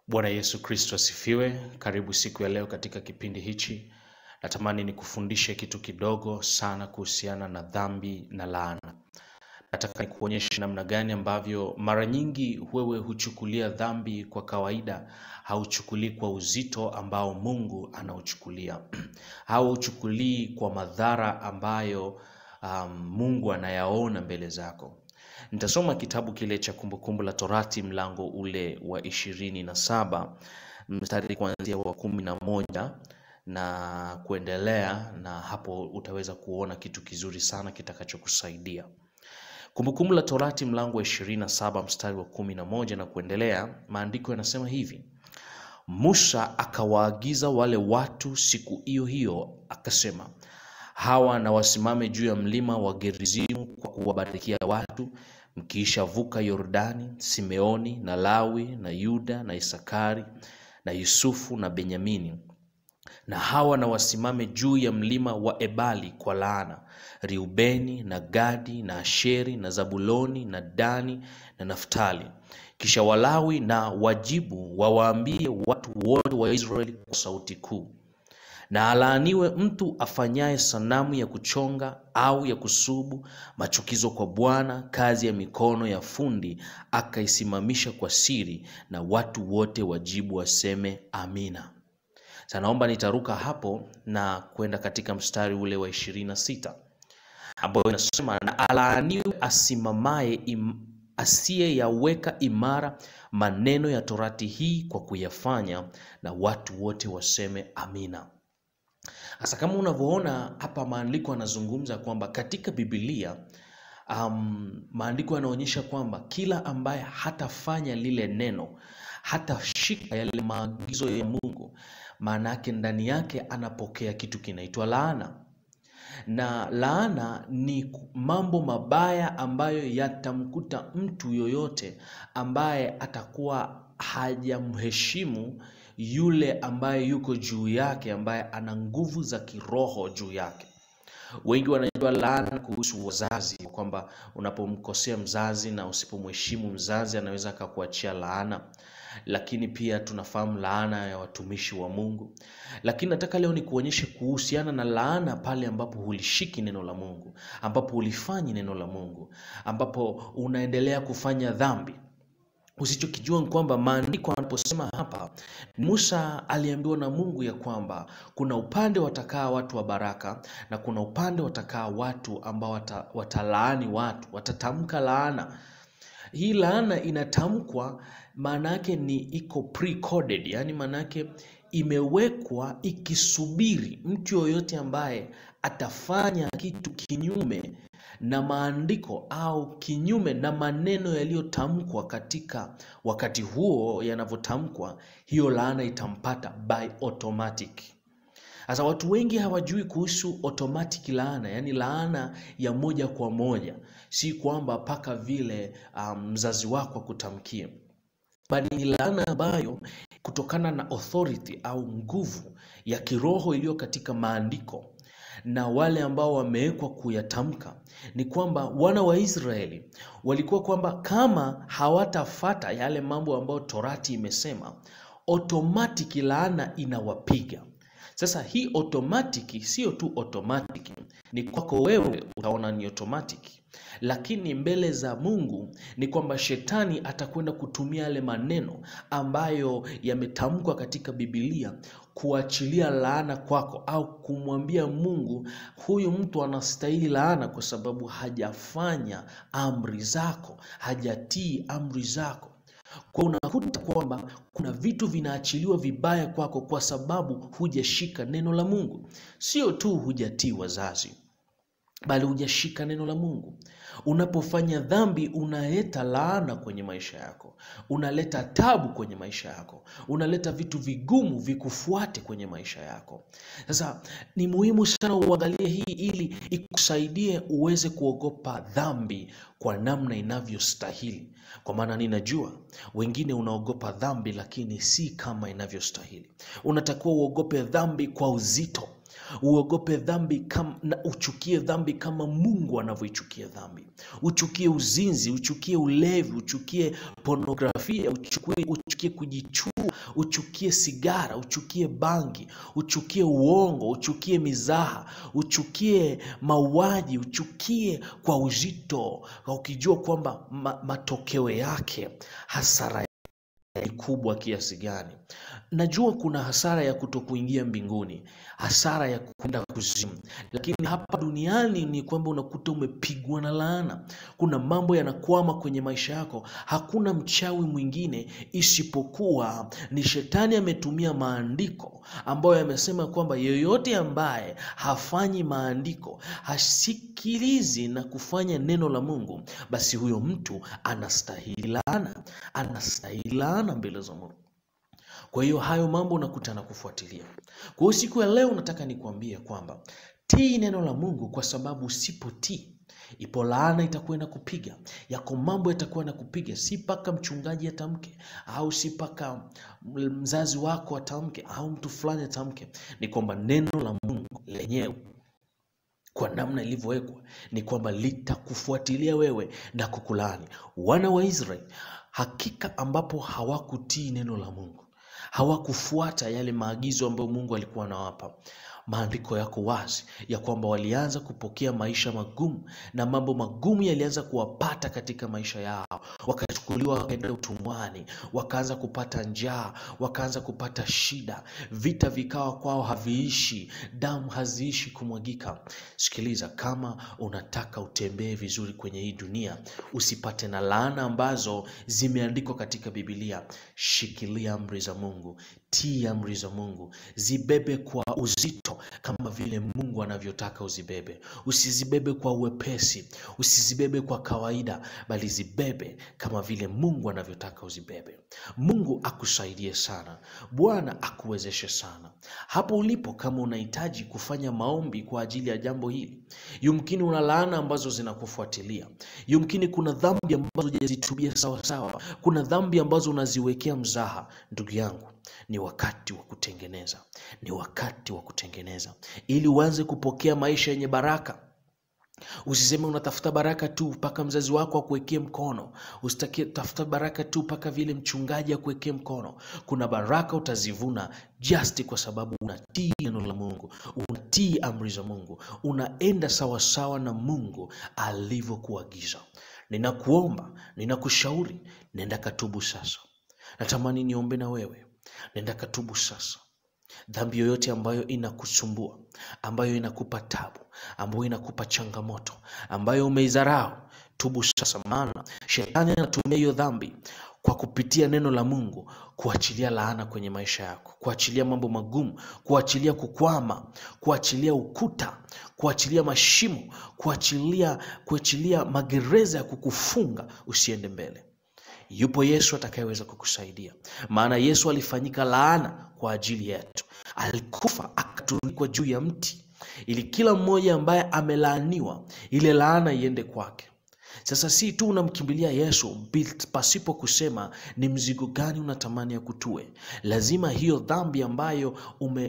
Bwana Yesu Kristo asifiwe. Karibu siku ya leo katika kipindi hichi. Natamani nikufundishe kitu kidogo sana kuhusiana na dhambi na laana. Nataka nikuonyeshe namna gani ambavyo mara nyingi wewe huchukulia dhambi kwa kawaida, hauchukulii kwa uzito ambao Mungu anauchukulia. Hauchukulii kwa madhara ambayo Mungu anayaona mbele zako. Nitasoma kitabu kile cha Kumbukumbu la Torati mlango ule wa 27 mstari kuanzia wa 11 na kuendelea, na hapo utaweza kuona kitu kizuri sana kitakachokusaidia. Kumbukumbu la Torati mlango wa 27 mstari wa 11 na kuendelea, maandiko yanasema hivi: Musa akawaagiza wale watu siku hiyo hiyo akasema, hawa na wasimame juu ya mlima wa Gerizimu kwa kuwabarikia watu, mkiisha vuka Yordani, Simeoni na Lawi na Yuda na Isakari na Yusufu na Benyamini. Na hawa na wasimame juu ya mlima wa Ebali kwa laana, Reubeni na Gadi na Asheri na Zabuloni na Dani na Naftali. Kisha Walawi na wajibu wawaambie watu wote wa Israeli kwa sauti kuu, na alaaniwe mtu afanyaye sanamu ya kuchonga au ya kusubu, machukizo kwa Bwana, kazi ya mikono ya fundi, akaisimamisha kwa siri, na watu wote wajibu waseme amina. Sasa naomba nitaruka hapo na kwenda katika mstari ule wa 26 ambapo inasema, na alaaniwe asimamaye asiye yaweka imara maneno ya torati hii kwa kuyafanya, na watu wote waseme amina. Sasa kama unavyoona hapa, maandiko yanazungumza kwamba katika Biblia maandiko yanaonyesha kwamba kila ambaye hatafanya lile neno, hatashika yale maagizo ya Mungu, maana yake ndani yake anapokea kitu kinaitwa laana. Na laana ni mambo mabaya ambayo yatamkuta mtu yoyote ambaye atakuwa hajamheshimu yule ambaye yuko juu yake, ambaye ana nguvu za kiroho juu yake. Wengi wanajua laana kuhusu wazazi, kwamba unapomkosea mzazi na usipomheshimu mzazi anaweza akakuachia laana. Lakini pia tunafahamu laana ya watumishi wa Mungu. Lakini nataka leo nikuonyeshe kuhusiana na laana pale ambapo hulishiki neno la Mungu, ambapo ulifanyi neno la Mungu, ambapo unaendelea kufanya dhambi. Usichokijua ni kwamba maandiko yanaposema hapa, Musa aliambiwa na Mungu ya kwamba kuna upande watakaa watu wa baraka na kuna upande watakaa watu ambao watalaani watu, watatamka laana. Hii laana inatamkwa, maana yake ni iko pre-coded, yani maana yake imewekwa ikisubiri mtu yoyote ambaye atafanya kitu kinyume na maandiko au kinyume na maneno yaliyotamkwa katika wakati huo yanavyotamkwa, hiyo laana itampata by automatic. Sasa watu wengi hawajui kuhusu automatic laana, yani laana ya moja kwa moja, si kwamba paka vile mzazi wako akutamkie, bali ni laana ambayo kutokana na authority au nguvu ya kiroho iliyo katika maandiko na wale ambao wamewekwa kuyatamka. Ni kwamba wana wa Israeli walikuwa kwamba kama hawatafata yale mambo ambayo Torati imesema, automatic laana inawapiga. Sasa hii automatic sio tu automatic, ni kwako wewe utaona ni automatic, lakini mbele za Mungu ni kwamba shetani atakwenda kutumia yale maneno ambayo yametamkwa katika Biblia kuachilia laana kwako, au kumwambia Mungu huyu mtu anastahili laana kwa sababu hajafanya amri zako, hajatii amri zako. Kwa unakuta kwamba kuna vitu vinaachiliwa vibaya kwako kwa sababu hujashika neno la Mungu. Sio tu hujatii wazazi, bali hujashika neno la Mungu. Unapofanya dhambi unaleta laana kwenye maisha yako, unaleta tabu kwenye maisha yako, unaleta vitu vigumu vikufuate kwenye maisha yako. Sasa ni muhimu sana uangalie hii ili ikusaidie uweze kuogopa dhambi kwa namna inavyostahili. Kwa maana ninajua wengine unaogopa dhambi lakini si kama inavyostahili. Unatakiwa uogope dhambi kwa uzito, Uogope dhambi na uchukie dhambi kama Mungu anavyoichukia dhambi. Uchukie uzinzi, uchukie ulevi, uchukie pornografia, uchukie kujichua, uchukie sigara, uchukie bangi, uchukie uongo, uchukie mizaha, uchukie mauaji, uchukie kwa uzito, ukijua kwamba matokeo yake, hasara ni kubwa kiasi gani. Najua kuna hasara ya kutokuingia mbinguni, hasara ya kwenda kuzimu, lakini hapa duniani ni kwamba unakuta umepigwa na laana. Kuna mambo yanakwama kwenye maisha yako. Hakuna mchawi mwingine isipokuwa ni shetani. Ametumia maandiko ambayo yamesema kwamba yeyote ambaye hafanyi maandiko, hasikilizi na kufanya neno la Mungu, basi huyo mtu anastahili laana, anastahili laana mbele za Mungu. Kwa hiyo hayo mambo unakutana kufuatilia. Kwa hiyo siku ya leo nataka nikuambie kwamba tii neno la Mungu, kwa sababu usipotii ipo laana itakuwa inakupiga. Yako mambo yatakuwa yanakupiga, si paka mchungaji atamke, au si paka mzazi wako atamke, au mtu fulani atamke. Ni kwamba neno la Mungu lenyewe kwa namna ilivyowekwa ni kwamba litakufuatilia wewe na kukulaani. Wana wa Israeli hakika ambapo hawakutii neno la Mungu, hawakufuata yale maagizo ambayo Mungu alikuwa anawapa, maandiko yako wazi ya kwamba walianza kupokea maisha magumu, na mambo magumu yalianza kuwapata katika maisha yao. Wakachukuliwa wakaenda utumwani, wakaanza kupata njaa, wakaanza kupata shida, vita vikawa kwao haviishi, damu haziishi kumwagika. Sikiliza, kama unataka utembee vizuri kwenye hii dunia, usipate na laana ambazo zimeandikwa katika Biblia, shikilia amri za Mungu, tii amri za Mungu, zibebe kwa uzito kama vile Mungu anavyotaka uzibebe. Usizibebe kwa uwepesi, usizibebe kwa kawaida, bali zibebe kama vile Mungu anavyotaka uzibebe. Mungu akusaidie sana. Bwana akuwezeshe sana. Hapo ulipo, kama unahitaji kufanya maombi kwa ajili ya jambo hili, yumkini una laana ambazo zinakufuatilia, yumkini kuna dhambi ambazo hujazitubia sawa sawa, kuna dhambi ambazo unaziwekea mzaha, ndugu yangu, ni wakati wa kutengeneza. Ni wakati wa kutengeneza ili uanze kupokea maisha yenye baraka. Usiseme unatafuta baraka tu mpaka mzazi wako akuwekee mkono. Usitaki tafuta baraka tu mpaka vile mchungaji akuwekee mkono. Kuna baraka utazivuna just kwa sababu unatii neno la Mungu, unatii amri za Mungu, unaenda sawa sawa na Mungu alivyokuagiza. Ninakuomba, ninakushauri, nenda katubu sasa. Natamani niombe na wewe. Nenda katubu sasa. Dhambi yoyote ambayo inakusumbua, ambayo inakupa tabu, ambayo inakupa changamoto, ambayo umeidharau, tubu sasa, maana shetani anatumia hiyo dhambi kwa kupitia neno la Mungu kuachilia laana kwenye maisha yako, kuachilia mambo magumu, kuachilia kukwama, kuachilia ukuta, kuachilia mashimo, kuachilia magereza ya kukufunga usiende mbele. Yupo Yesu atakayeweza kukusaidia, maana Yesu alifanyika laana kwa ajili yetu. Alikufa akatundikwa juu ya mti ili kila mmoja ambaye amelaaniwa ile laana iende kwake. Sasa si tu unamkimbilia Yesu pasipo kusema ni mzigo gani unatamani ya kutue. Lazima hiyo dhambi ambayo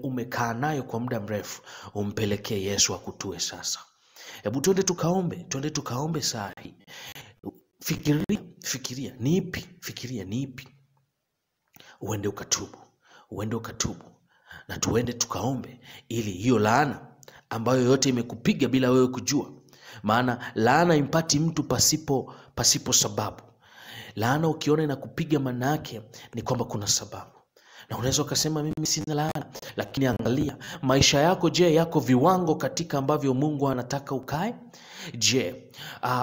umekaa nayo kwa muda mrefu umpelekee Yesu akutue sasa. Hebu twende tukaombe saa hii. Fikiria ni ipi. Uende ukatubu na tuende tukaombe ili hiyo laana ambayo yote imekupiga bila wewe kujua. Maana laana impati mtu pasipo sababu. Laana ukiona inakupiga, maana yake ni kwamba kuna sababu. Na unaweza ukasema mimi sina laana, lakini angalia maisha yako. Je, yako viwango katika ambavyo Mungu anataka ukae? Je,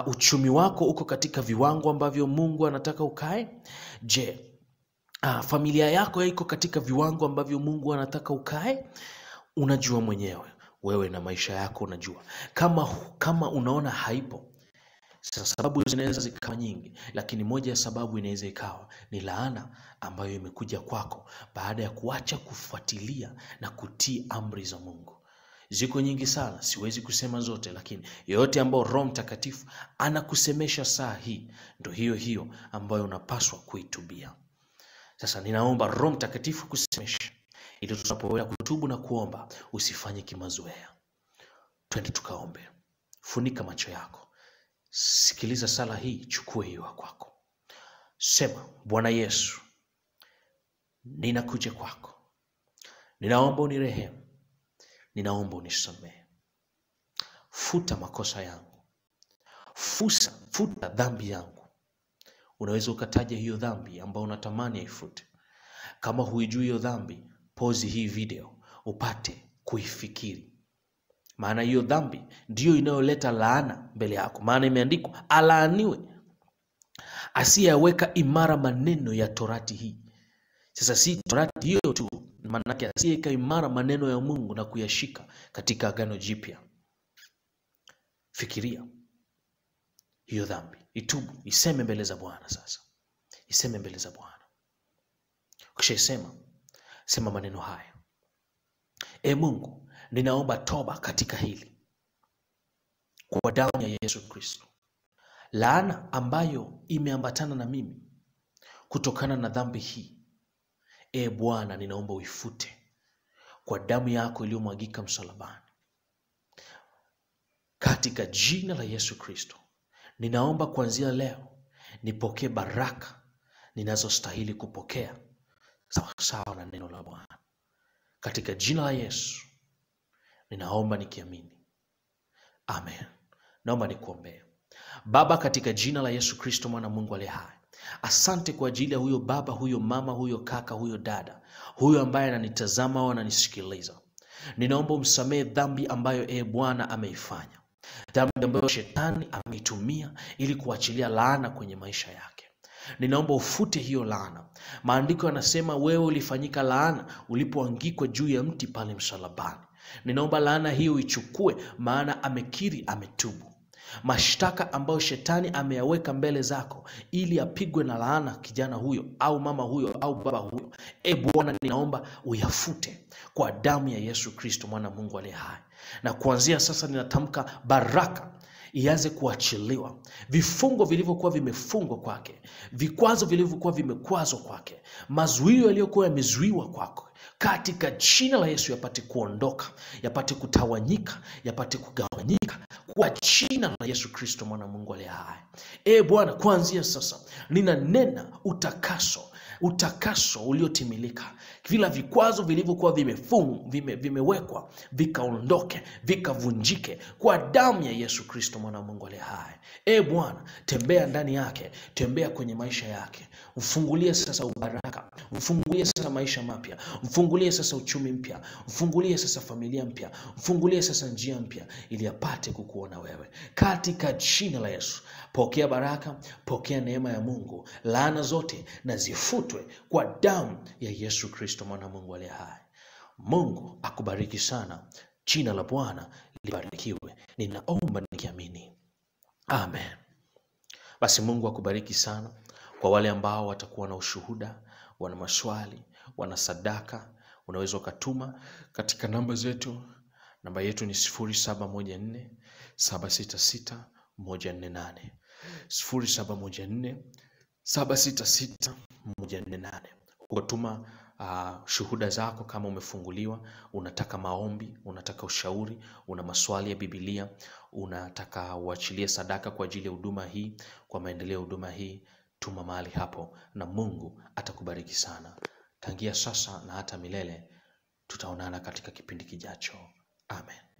uchumi wako uko katika viwango ambavyo Mungu anataka ukae? Je, familia yako iko katika viwango ambavyo Mungu anataka ukae? Unajua mwenyewe, wewe na maisha yako unajua. Kama unaona haipo, sababu zinaweza zikawa nyingi, lakini moja ya sababu inaweza ikawa ni laana ambayo imekuja kwako baada ya kuacha kufuatilia na kutii amri za Mungu. Ziko nyingi sana, siwezi kusema zote, lakini yote ambayo Roho Mtakatifu anakusemesha saa hii, ndio hiyo ambayo unapaswa kuitubia. Sasa ninaomba Roho Mtakatifu kusemesha ili tunapoenda kutubu na kuomba usifanye kimazoea. Twende tukaombe. Funika macho yako. Sikiliza sala hii, chukua hiyo kwako. Sema, Bwana Yesu, ninakuja kwako. Ninaomba unirehemu. Ninaomba unisamehe. Futa makosa yangu. Futa dhambi yangu. Unaweza ukataja hiyo dhambi ambayo unatamani aifute. Kama huijui hiyo dhambi, pause hii video upate kuifikiri. Maana hiyo dhambi ndiyo inayoleta laana mbele yako. Maana imeandikwa, alaaniwe asiyeweka imara maneno ya torati hii. Sasa si torati hiyo tu, maana yake asiyeweka imara maneno ya Mungu na kuyashika katika Agano Jipya. Fikiria hiyo dhambi, itubu, iseme mbele za Bwana sasa. Iseme mbele za Bwana. Ukishasema, sema maneno haya. Mungu, ninaomba toba katika hili. Kwa damu ya Yesu Kristo. Laana ambayo imeambatana na mimi kutokana na dhambi hii, Bwana, ninaomba uifute kwa damu yako iliyomwagika msalabani. Katika jina la Yesu Kristo, ninaomba kuanzia leo nipokee baraka ninazostahili kupokea sawa sawa na neno la Bwana. Katika jina la Yesu ninaomba nikiamini. Amen. Naomba nikuombee. Baba, katika jina la Yesu Kristo mwana Mungu aliye hai, asante kwa ajili ya huyo baba, huyo mama, huyo kaka, huyo dada, huyo ambaye ananitazama au ananisikiliza. Ninaomba umsamehe dhambi ambayo Bwana ameifanya. Dhambi ambayo shetani ameitumia ili kuachilia laana kwenye maisha yake. Ninaomba ufute hiyo laana. Maandiko yanasema wewe ulifanyika laana ulipoangikwa juu ya mti pale msalabani. Ninaomba laana hiyo ichukue, maana amekiri, ametubu. Mashtaka ambayo shetani ameyaweka mbele zako ili apigwe na laana kijana huyo au mama huyo au baba huyo, Bwana, ninaomba uyafute kwa damu ya Yesu Kristo mwana Mungu aliye hai. Na kuanzia sasa ninatamka baraka ianze kuachiliwa. Vifungo vilivyokuwa vimefungwa kwake, vikwazo vilivyokuwa vimekwazwa kwake, mazuio yaliyokuwa yamezuiwa kwako, katika jina la Yesu yapate kuondoka, yapate kutawanyika, yapate kugawanyika kwa jina la Yesu Kristo mwana Mungu aliye hai. Bwana, kuanzia sasa ninanena utakaso uliotimilika. Vila vikwazo vilivyokuwa vimewekwa vikaondoke, vikavunjike kwa damu ya Yesu Kristo mwana Mungu aliye hai. Bwana, tembea ndani yake, tembea kwenye maisha yake. Mfungulie sasa ubaraka, mfungulie sasa maisha mapya, mfungulie sasa uchumi mpya, mfungulie sasa familia mpya, mfungulie sasa njia mpya ili apate kukuona wewe. Katika jina la Yesu, pokea baraka, pokea neema ya Mungu. Laana zote na zifutwe kwa damu ya Yesu Kristo mwana Mungu aliye hai. Mungu akubariki sana. Jina la Bwana libarikiwe. Ninaomba nikiamini. Amen. Basi Mungu akubariki sana. Kwa wale ambao watakuwa na ushuhuda, wana maswali, wana sadaka, unaweza ukatuma katika namba zetu. Namba yetu ni 0714 766 148. 0714 766 148. Ukatuma shuhuda zako kama umefunguliwa, unataka maombi, unataka ushauri, una maswali ya Biblia, unataka uachilie sadaka kwa ajili ya huduma hii, kwa maendeleo ya huduma hii, tuma mahali hapo na Mungu atakubariki sana. Tangia sasa na hata milele. Tutaonana katika kipindi kijacho. Amen.